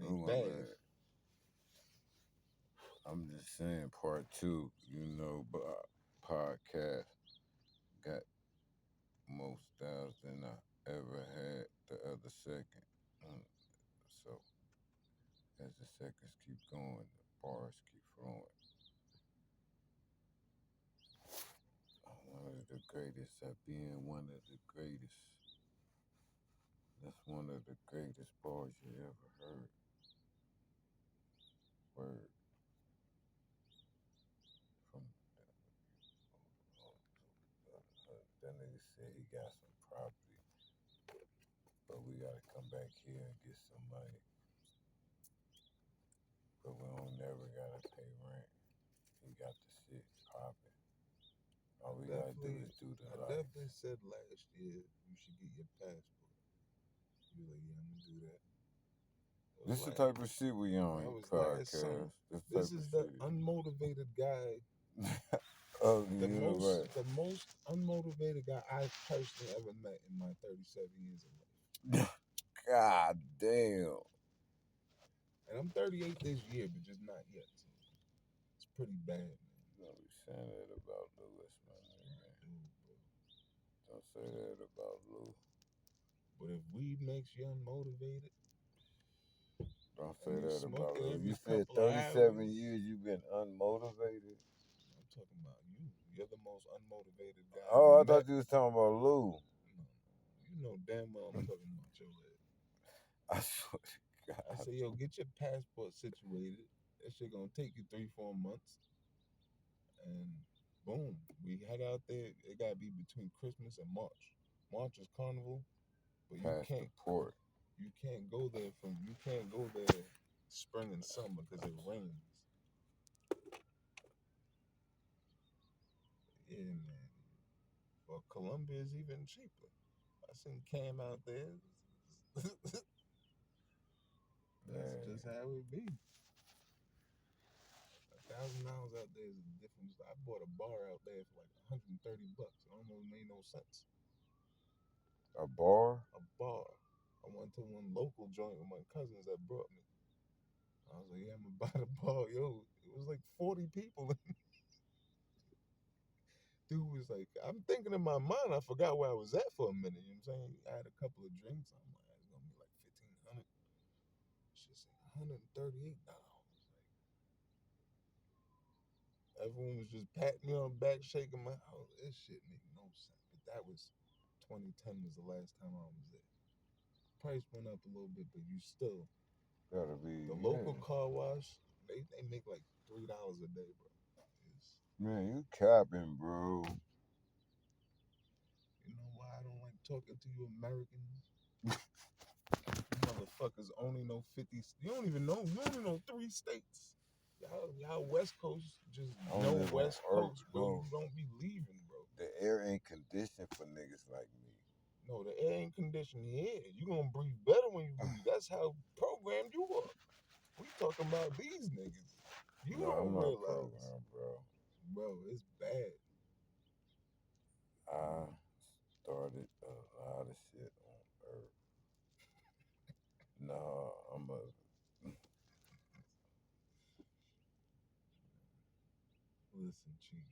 ain't bad. I'm just saying, part two, but podcast got more styles than I ever had the other second. So as the seconds keep going, the bars keep flowing. One of the greatest at being one of the greatest. That's one of the greatest bars you ever heard. Word from that nigga said he got some property, but we gotta come back here and get some money. But we don't never gotta pay rent. He got the shit popping. All we gotta do is do the lights. I definitely said last year you should get your passport. You were like, yeah, I'm gonna do that. This is the type of shit we on podcast. This is the unmotivated guy. Oh, the most unmotivated guy I've personally ever met in my 37 years of life. God damn. And I'm 38 this year, but just not yet. So it's pretty bad, man. Don't be saying that about Lewis, my nigga. Don't say that about Lou. But if weed makes you unmotivated, don't say that about Lou. You said 37 years you've been unmotivated. I'm talking about you. You're the most unmotivated guy. Oh, I thought you was talking about Lou. No. You know damn well I'm talking about your head. I swear to God. I say, yo, get your passport situated. That shit gonna take you 3-4 months. And boom, we head out there. It gotta be between Christmas and March. March is carnival, but you can't go there spring and summer because it rains. Yeah, man. Well, Colombia is even cheaper. I seen Cam out there. That's just how it be. $1,000 out there is a difference. I bought a bar out there for like $130. It almost made no sense. A bar? A bar. I went to one local joint with my cousins that brought me. I was like, yeah, I'm gonna buy the bar. Yo, it was like 40 people. Dude was like, I'm thinking in my mind, I forgot where I was at for a minute. You know what I'm saying? I had a couple of drinks. I'm like, it's gonna be like $1,500. She said $138. Everyone was just patting me on the back, shaking my head. This shit make no sense. But that was 2010 was the last time I was there. Price went up a little bit, but you still gotta be the local car wash. They make like $3 a day, bro. Man, you capping, bro. You know why I don't like talking to you Americans? You motherfuckers only know 50. You don't even know. You only know 3 states. Y'all West Coast just know West Coast, bro. You don't be leaving, bro. The air ain't conditioned for niggas like me. No, the air ain't conditioned here. You gonna breathe better when you breathe. That's how programmed you are. We talking about these niggas. You don't realize, bro. Bro, it's bad. I started a lot of shit on Earth. Nah, I'm a. Listen, Chief.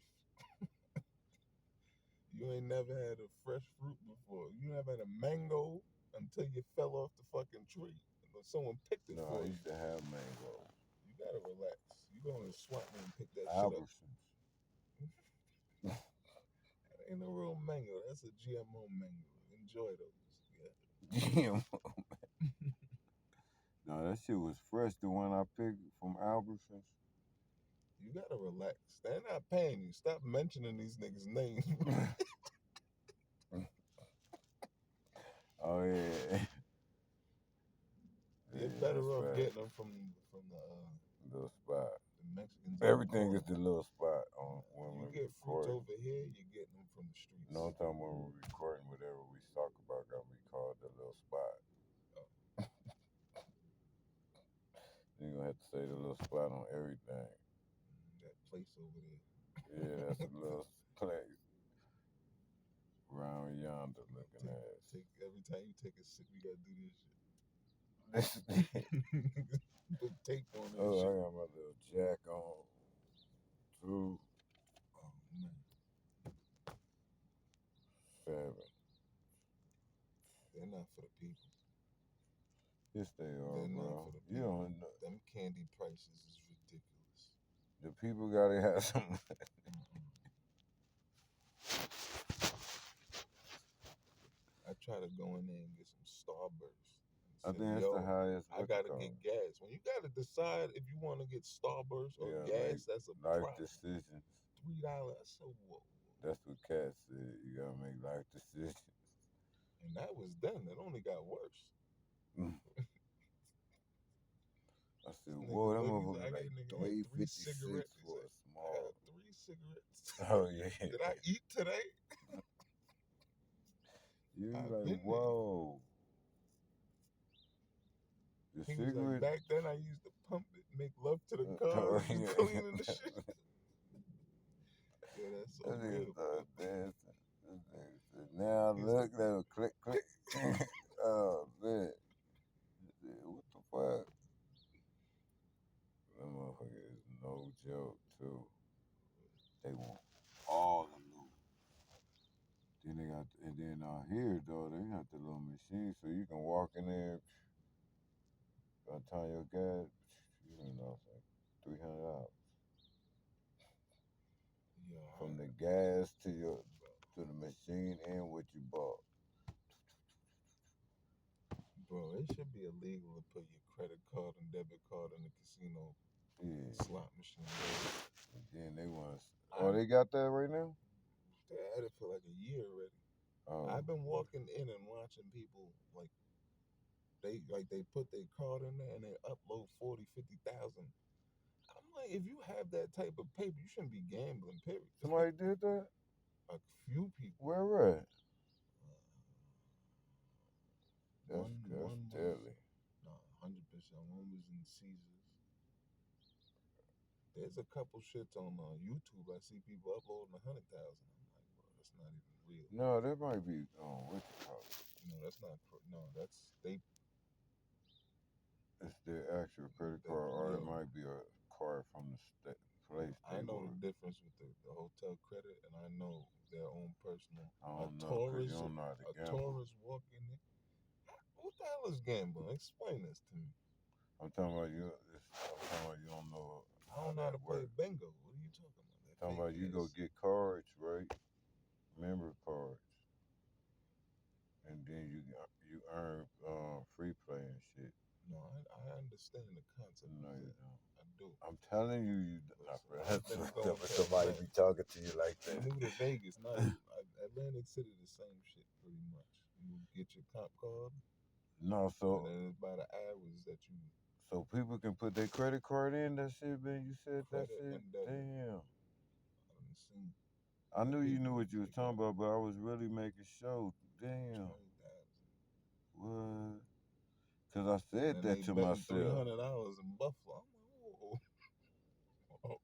You ain't never had a fresh fruit before. You never had a mango until you fell off the fucking tree. Or someone picked it for you. I used to have mango. You gotta relax. You go in the swamp and pick that Albertsons. shit up. That ain't no real mango. That's a GMO mango. Enjoy those. Yeah. GMO. No, that shit was fresh. The one I picked from Albertsons. You gotta relax. They're not paying you. Stop mentioning these niggas' names. Oh yeah. You're better off getting them from the little spot. The Mexicans. Everything is the little spot on when you get fruits over here. You're getting them from the streets. No, I'm talking when we're recording whatever we talk about. Got me called the little spot. Oh. You're gonna have to say the little spot on everything. That place over there. Yeah, that's a little place. Round yonder looking ass. Every time you take a sip, you gotta do this shit. Man, Oh, shit. I got my little jack on too. Oh man, Seven. they're not for the people. Yes, they are, They're not bro. for the You people. don't know. Them candy prices is ridiculous. The people gotta have some. Mm-mm. I try to go in there and get some Starburst and I say, think it's the yo, highest. I What you gotta call get it? gas. When you gotta decide if you want to get Starburst You or gotta make gas, that's a life problem. decisions. $3. So whoa. That's what Cat said. You gotta make life decisions. And that was then. It only got worse. I said, This nigga whoa, that look, he said, motherfucker I got like nigga had three 356 cigarettes. He for said, a I got small. 3 cigarettes. Oh yeah. Did I eat today? You I've like, been there. whoa. The He was like, cigarette. back then I used to pump it, make love to the car, Oh, and be cleaning the shit. Yo, that's so that nigga real. started dancing. That nigga said, now He's look, like, that was click, click. Oh man. I said, what the fuck? That motherfucker is no joke too. They want all the loot. Then they got, and then out here though, they got the little machine so you can walk in there, by the time your gas, you know, it's like $300 yo, from the gas to your to the machine and what you bought. bro, it should be illegal to put your credit card and debit card in the casino Yeah. slot machine. And then they want. Oh, I they got that right now. they had it for like a year already. Oh, I've been walking in and watching people they put their card in there and they upload 40, 50,000. I'm like, if you have that type of paper, you shouldn't be gambling. Period. somebody did that. A few people. Where at? One That's one was deadly. no 100%. One was in Caesars. There's a couple shits on YouTube. I see people uploading 100,000. I'm like, bro, that's not even real. No, that might be. What you call it? No, that's not. No, that's they. It's their actual credit That card, or it yo, might be a card from the place I they know the work. difference with the hotel credit, and I know their own personal. I don't know, cause you don't know how to A gamble. tourist walking in. What the hell is gambling? Explain this to me. I'm talking about you. I'm talking about you don't know I how don't know how that to play works. bingo. What are you talking about? That Talking fake about you go ass. get cards, right? Member cards, and then you earn free play and shit. No, I understand the concept No, of you that. don't. I do. I'm telling you, Listen, that's I've been going what to somebody Atlanta. be talking to you like that. New to Vegas, not even Atlantic City, the same shit pretty much. You get your cop card, No, and so then it's by the hours that you so people can put their credit card in. That shit, man. You said that credit shit. and debit. Damn. I done seen I knew you people knew what you was take talking out about, but I was really making sure. Damn. 20,000, What? Cause I and said then that they to betting myself. $300 in Buffalo. I'm like, whoa.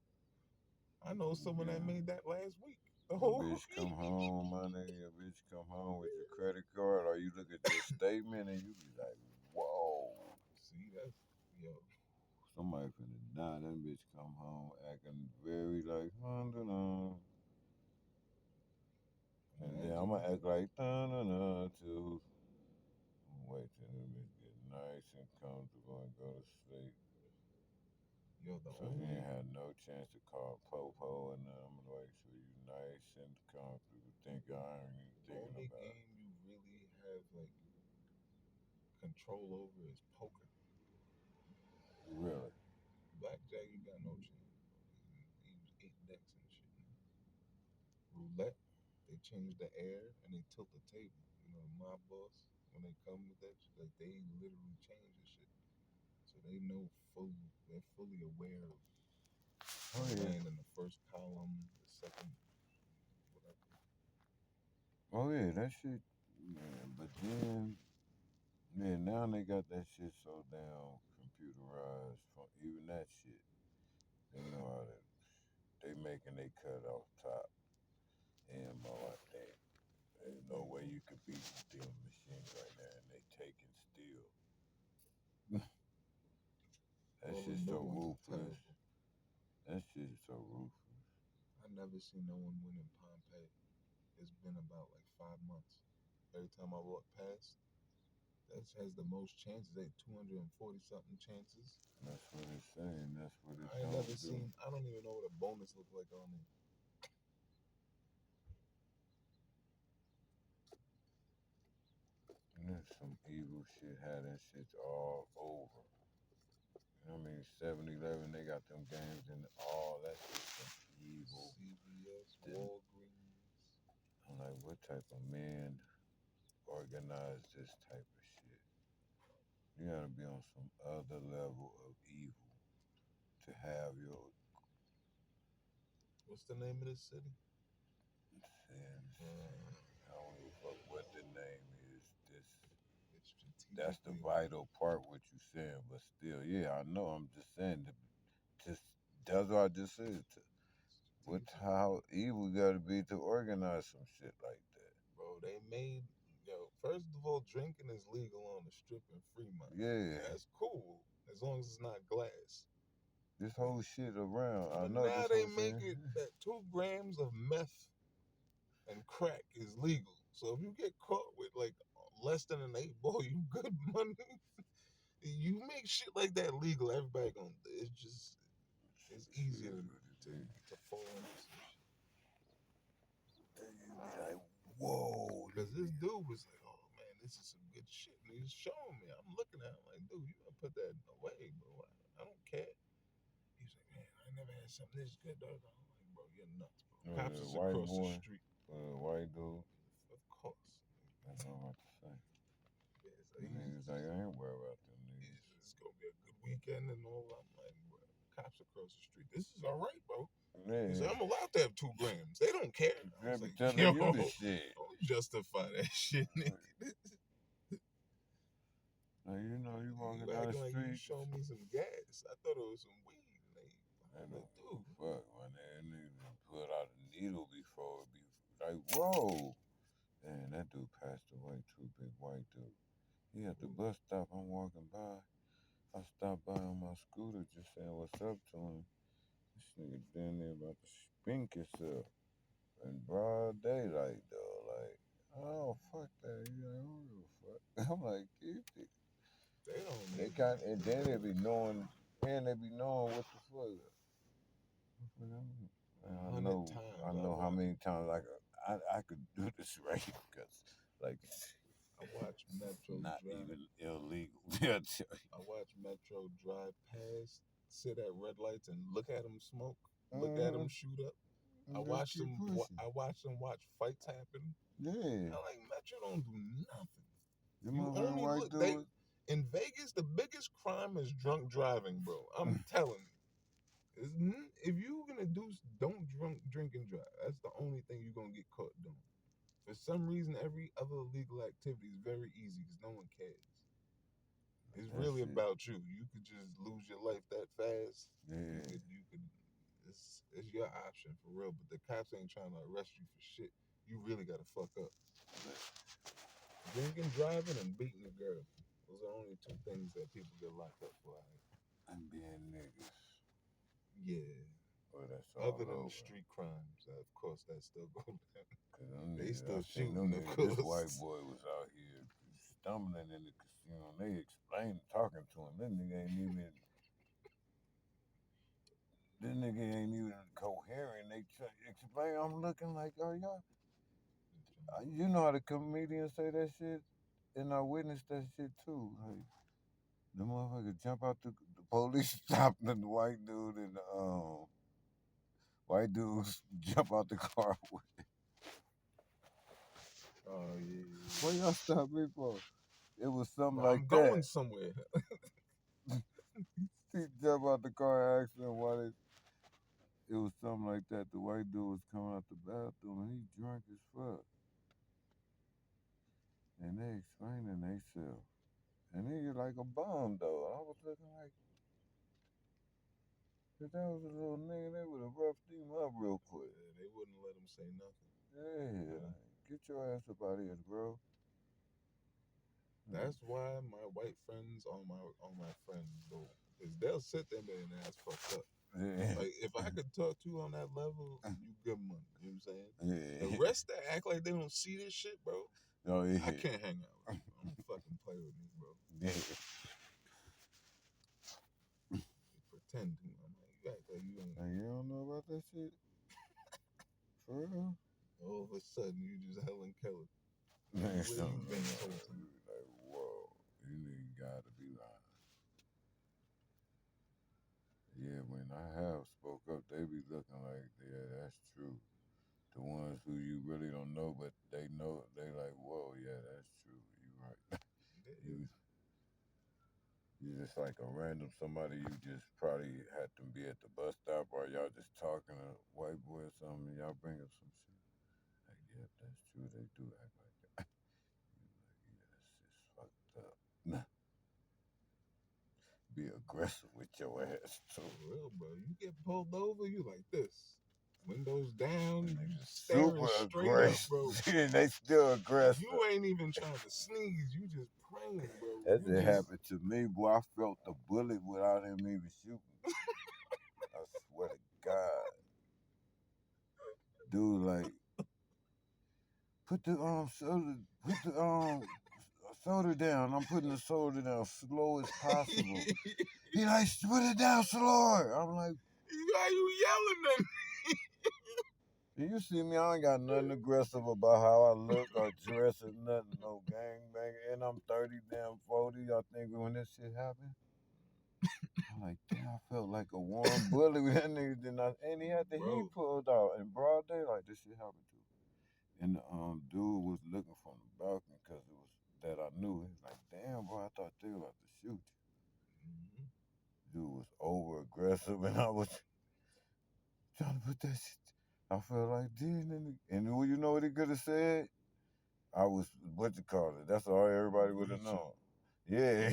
I know someone that Yeah. made that last week. The Your whole bitch come week. home, my nigga. Your bitch come home with your credit card, or you look at your statement and you be like, whoa. See, that's yo. Somebody finna die. That bitch come home acting very like, dun. And then I'm Imagine, gonna act like, dun too. Wait till that bitch get nice and comfortable and go to sleep. yo. The So he only ain't had no chance to call Popo and I'm gonna wait till you nice and comfortable. Think I ain't even thinking only about it. game you really have like control over is poker. Really? Blackjack, you got no chance. He was 8 decks and shit. Roulette, they change the air and they tilt the table. You know, my boss, when they come with that, shit, like they literally change the shit. So they know they're fully aware of Oh the yeah. land in the first column, the second, whatever. Oh yeah, that shit. Yeah, but then, yeah, now they got that shit so down computerized. For even that shit, they know how to. They making they cut off top. And my thing. There's no way you could beat them machines right now, and they taking still. That All the shit's new so ones are ruthless. terrible. That shit is so ruthless. I never seen no one win in Pompeii. It's been about like 5 months. Every time I walk past, that has the most chances. They 240 something chances. That's what it's saying. That's what it I ain't never don't do. seen. I don't even know what a bonus look like on it. And there's some evil shit. How that shit's all over. I mean, 7-Eleven, they got them games and all that shit's some evil. CVS, Then Walgreens. I'm like, what type of man organized this type of shit? You gotta be on some other level of evil to have your What's the name of this city? sins. Uh, I don't give a fuck what the name is. it's That's the strategically. vital part what you saying, but still, yeah, I know. I'm just saying that. Just that's what I just said. What how evil you gotta be to organize some shit like that? Bro, they made first of all, drinking is legal on the strip in Fremont. Yeah, That's cool as long as it's not glass. this But, whole shit around. I but know now this they whole make thing. it that 2 grams of meth and crack is legal. So if you get caught with like less than an 8 ball, you good money. You make shit like that legal, everybody gonna. It's just it's Shit easier is to what it to, is. to fall into some shit. Then you be like, whoa, Because this dude was like, "Oh man, this is some good shit." And he's showing me. I'm looking at him like, "Dude, you gotta put that away, bro. I don't care." He's like, "Man, I never had something this good, dog." I'm like, "Bro, you're nuts, bro." Cops is white across the boy, street. white dude. Of course. That's what I'm about to say. Yeah, so The niggas like, I ain't worried about them he's niggas. it's gonna be a good weekend and all. I'm like, bro, cops across the street. This is all right, bro. He's Yeah, like, I'm allowed to have 2 grams. They don't care. I they was be like, yo, telling you the shit. don't justify that shit, nigga. Now you know you You walking down the acting like you street. showed me some gas. I thought it was some weed. I I'm don't like, give dude, a fuck when that nigga put out a needle before it be like, whoa. And that dude passed away too, big white dude. He at the who? bus stop, I'm walking by. I stopped by on my scooter just saying what's up to him. This nigga down there about to spink himself in broad daylight though. Like, oh fuck that. You like, I don't give a fuck. I'm like, keep it. They don't They even. kind and then they be knowing and they be knowing what the fuck. A I hundred know, times I I know how watch. many times I could do this right because like I watch it's Metro not drive. even illegal. Yeah, I watch Metro drive past, sit at red lights, and look at them smoke. Look at them mm-hmm. shoot up. I And just watch keep them. pushing. I watch them watch fights happen. Yeah, I like Metro don't do nothing. the You motherfucking only white look they dude. in Vegas. The biggest crime is drunk driving, bro. I'm telling you. If you gonna don't drink and drive. That's the only thing you're gonna get caught doing. For some reason, every other illegal activity is very easy because no one cares. It's That really shit. about you. You could just lose your life that fast. You Yeah, could. You could. It's your option for real. But the cops ain't trying to arrest you for shit. You really gotta fuck up. Drinking, driving, and beating a girl. Those are only 2 things that people get locked up for. and being niggas. Yeah. But that's Other all than the over. street crimes, of course, that still go down. Cause them They niggas, I still seen them shooting, of niggas. This white course. boy was out here stumbling in the casino. They explained talking to him. That nigga ain't even. This nigga ain't even coherent. They explain. I'm looking like, are y'all? You know how the comedians say that shit, and I witnessed that shit too. Like the motherfucker jump out the police stopped the white dude and the white dudes jump out the car. Oh yeah. What y'all stop me for? It was something Well, like I'm going that. somewhere. He jump out the car, asked him why they. It was something like that. The white dude was coming out the bathroom and he drunk as fuck, and they explaining themselves. And he was like a bum though. I was looking like, if that was a little nigga, they would have roughed him up real quick. They wouldn't let him say nothing. Yeah, Yeah. like, get your ass up out of here, bro. Like, That's why my white friends are my friends, though. Cause they'll sit there and that's fucked up. Yeah. Like if I could talk to you on that level, you good money. You know what I'm saying? Yeah. The rest that act like they don't see this shit, bro. Oh yeah. I can't hang out with you. I'm fucking play with me, bro. Yeah. Pretending. I'm like, you act like you ain't. Like, you don't know about that shit? For real? All of a sudden, you just Helen Keller. Man, Where something you been this whole like, time? whoa, you nigga gotta be lying. Yeah, when I have spoke up, they be looking like, yeah, that's true. The ones who you really don't know, but they know, they like, whoa, yeah, that's true. You right. you you just like a random somebody you just probably had to be at the bus stop or y'all just talking to a white boy or something and y'all bring up some shit. Like, yeah, that's true. They do act like that. You like, yeah, that's just fucked up. Nah, be aggressive with your ass too. For real, bro. You get pulled over, you like this. Windows down, you just staring Super straight up, aggressive. bro. And they still aggressive. You ain't even trying to sneeze. You just praying, bro. That You just just happened to me, boy. I felt the bullet without him even shooting. I swear to God. Dude, like, put the soda down. I'm putting the soda down slow as possible. He like, put it down slower. I'm like, why you yelling at do you see me? I ain't got nothing aggressive about how I look or dress or nothing. No gang bang. And I'm 30, damn 40. Y'all think when this shit happened? I'm like, damn, I felt like a warm bullet with that nigga. And he had the Bro. heat pulled out in broad daylight. This shit happened to. And the dude was looking from the balcony because it was that I knew. He was like, damn, bro, I thought they were about to shoot you. Mm-hmm. Dude was over aggressive, and I was trying to put that shit. I felt like, damn, and you know what he could have said? I was, what you call it? That's all everybody would have known. Yeah.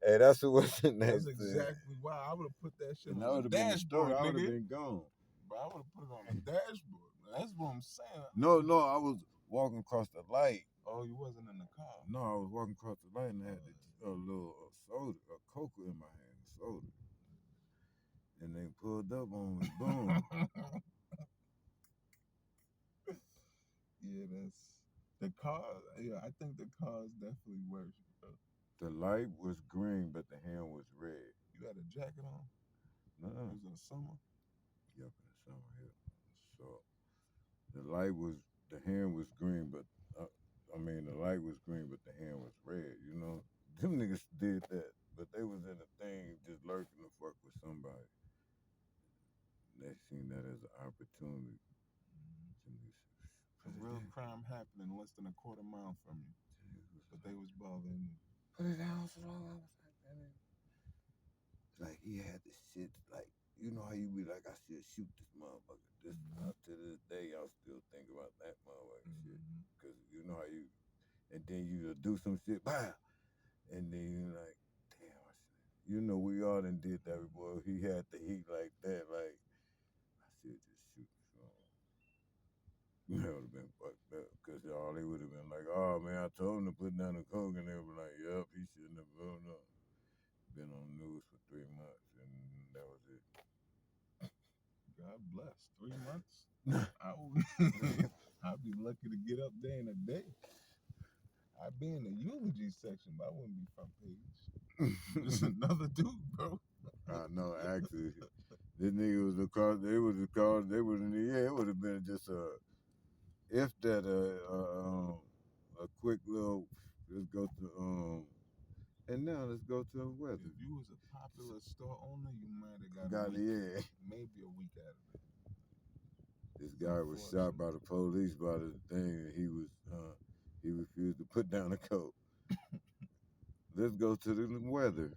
Hey, that's what was in that. That's exactly why I would have put that shit And on that the would have been the story. dashboard, I would have nigga. been gone. Bro, I would have put it on the dashboard. Man. That's what I'm saying. No, I was walking across the light. Oh, you wasn't in the car. No, I was walking across the light and I had a little soda, a Coca in my hand, soda. And they pulled up on me, boom. Yeah, that's the car. Yeah, I think the car is definitely worse, bro. The light was green, but the hand was red. You had a jacket on? No. It was in the summer? Yep, in the summer, yeah. So the hand was green, but the light was green, but the hand was red. You know, them niggas did that, but they was in a thing just lurking to fuck with somebody. They seen that as an opportunity. A real crime happening less than a quarter mile from you, but they was bothering you. Put it down slow. I was like, that like he had the shit like, you know how you be like, I should shoot this motherfucker. This to this day, I'll still think about that motherfucker shit, because you know how you, and then you do some shit, bah, and then you like, damn, you know we all done did that before. He had the heat like that, like I should just shoot this motherfucker. That would have been fucked up, because all they would have been like, oh man, I told him to put down the coke, and they were like, yep, he shouldn't have blown up. Been on the news for 3 months, and that was it. God bless. 3 months? I'd be lucky to get up there in a day. I'd be in the eulogy section, but I wouldn't be front page. Just another dude, bro. I know, actually. This nigga was the cause, they was the cause, they was in the, yeah, it would have been just if that, a quick little, let's go to, and now let's go to the weather. If you was a popular store owner, you might have Got it, yeah. maybe a week out of it. This guy was shot by the police by the thing, and he refused to put down the coat. Let's go to the weather.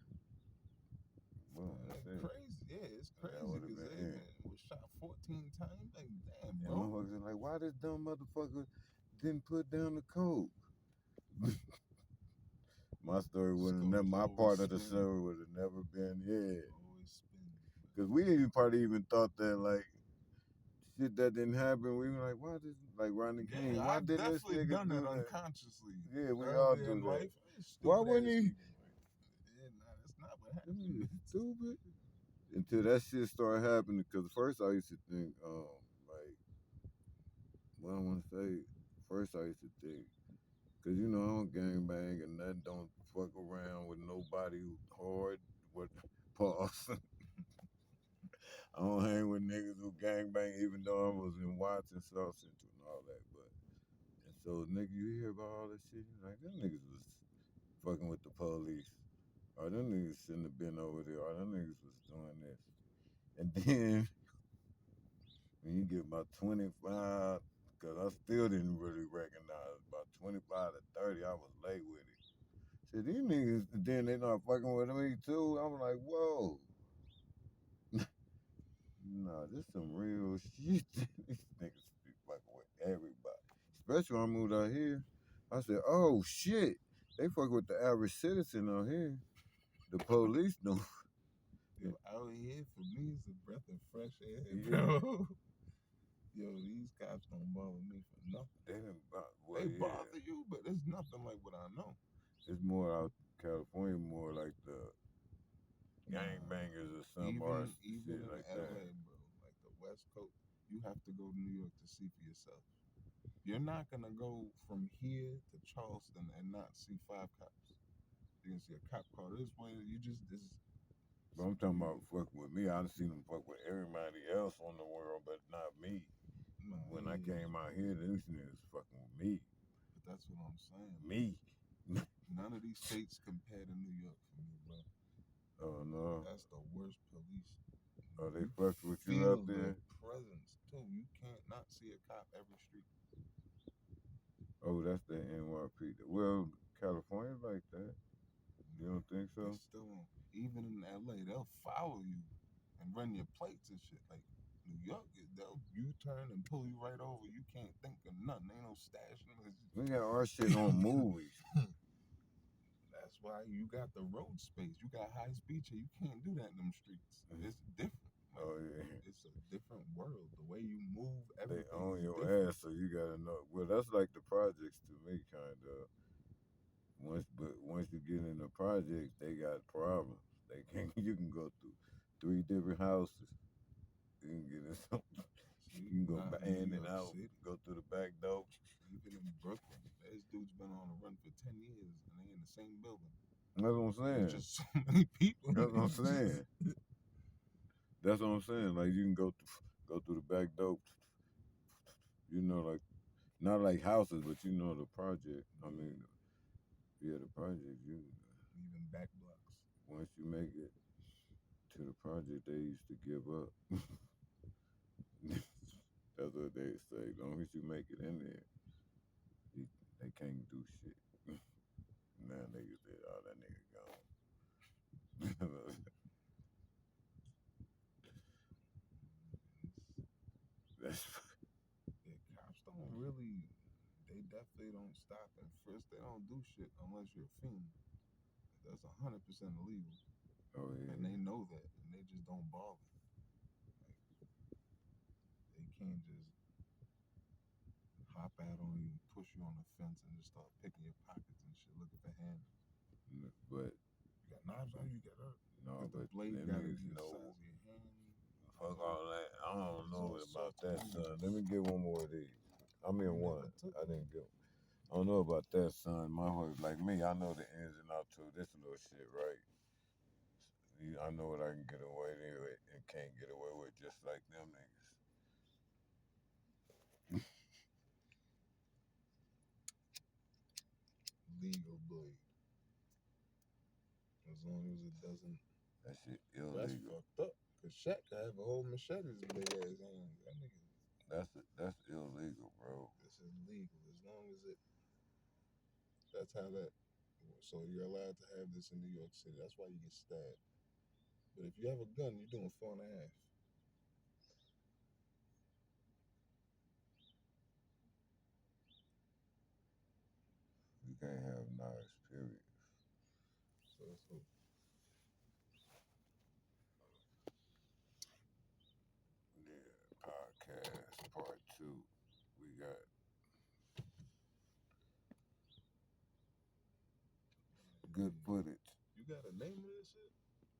Well, that's crazy. Yeah, it's crazy because they was shot 14 times. Like, damn, bro. And motherfuckers like, why this dumb motherfucker didn't put down the coat? My story my part of the story would have never been, yeah. Because we didn't probably even thought that, like, shit that didn't happen. We were like, why did, like, Rodney King, why didn't this nigga done do that that? Unconsciously. Yeah, we all do that. Life, Why wouldn't he? It's not Them niggas stupid. Until that shit started happening, because first I used to think, like, what I want to say, first I used to think, because you know I don't gangbang and nothing, don't fuck around with nobody hard, with pause. I don't hang with niggas who gangbang, even though I was in Watts and South Central and all that. But and so nigga, you hear about all this shit, you like them niggas was fucking with the police, or them niggas shouldn't have been over there, or them niggas was doing this. And then when you get about 25, because I still didn't really recognize about 25 to 30, I was late with it. So these niggas, then they not fucking with me too. I'm like, whoa. Nah, this some real shit. These niggas be fucking with everybody. Especially when I moved out here. I said, oh shit. They fuck with the average citizen out here. The police don't. Yo, out here for me is a breath of fresh air, Yeah. bro. Yo, these cops don't bother me for nothing. They didn't well, They yeah. bother you, but it's nothing like what I know. It's more out California, more like the Nah, gangbangers or some or even shit in like LA, that. bro, like the West Coast, you have to go to New York to see for yourself. You're not gonna go from here to Charleston and not see 5 cops. You're gonna see a cop car this way. You just this. But I'm talking about fucking with me. I've seen them fuck with everybody else on the world, but not me. Nah, When I came out here, these niggas fucking with me. But that's what I'm saying. Me. None of these states compare to New York for me, bro. Oh no. That's the worst police. Oh, they You fucked with you feel out there? the presence too. You can't not see a cop every street. Oh, that's the NYP. Well, California's like that. You don't think They so? still don't. Even in LA, they'll follow you and run your plates and shit. Like New York, they'll U-turn and pull you right over. You can't think of nothing. Ain't no stashing. We got our shit on movies. That's why you got the road space. You got high speed. You can't do that in them streets. It's different. Like, Oh yeah. it's a different world. The way you move, They everything own is your different. ass, so you gotta know. Well, that's like the projects to me, kind of. Once you get in the projects, they got problems. They can You can go through 3 different houses. You can get in something. See, You can go not in in New and York out. City. Go through the back door. Even in Brooklyn, this dude's been on a run for 10 years and they in the same building. That's what I'm saying. There's just so many people. That's what I'm saying. That's what I'm saying. Like you can go through the back door. You know, like not like houses, but you know the project. I mean, yeah, the project. You Even back blocks. once you make it to the project, they used to give up. That's what they say. As long as you make it in there, they can't do shit. Now niggas said, "Oh, that nigga gone." That's Yeah, cops don't really. They definitely don't stop and frisk. They don't do shit unless you're a fiend. That's 100% illegal, oh and yeah. they know that, and they just don't bother. They can't just hop out on you, push you on the fence, and just start picking your pockets and shit, looking for hand. But You got knives on you, got hurt. no, Cause the but blade them gotta niggas be the know. size of your hand. Fuck all that. I don't It's know all about soft that, son. Let me get one more of these. I mean, You one. never took I one. didn't get. I don't know about that, son. My horse, like me, I know the ins and outs to this little shit, right? I know what I can get away with and can't get away with, just like them niggas. Legal blade. As long as it doesn't. That shit That's illegal. fucked up. Cause Shaq could have a whole machete as big ass hands. That nigga. That's illegal, bro. This is legal. As long as it. That's how that. So you're allowed to have this in New York City. That's why you get stabbed. But if you have a gun, you're doing 4.5. You can't have knives, period. So Yeah, podcast part 2. We got good footage. you got a name of this shit?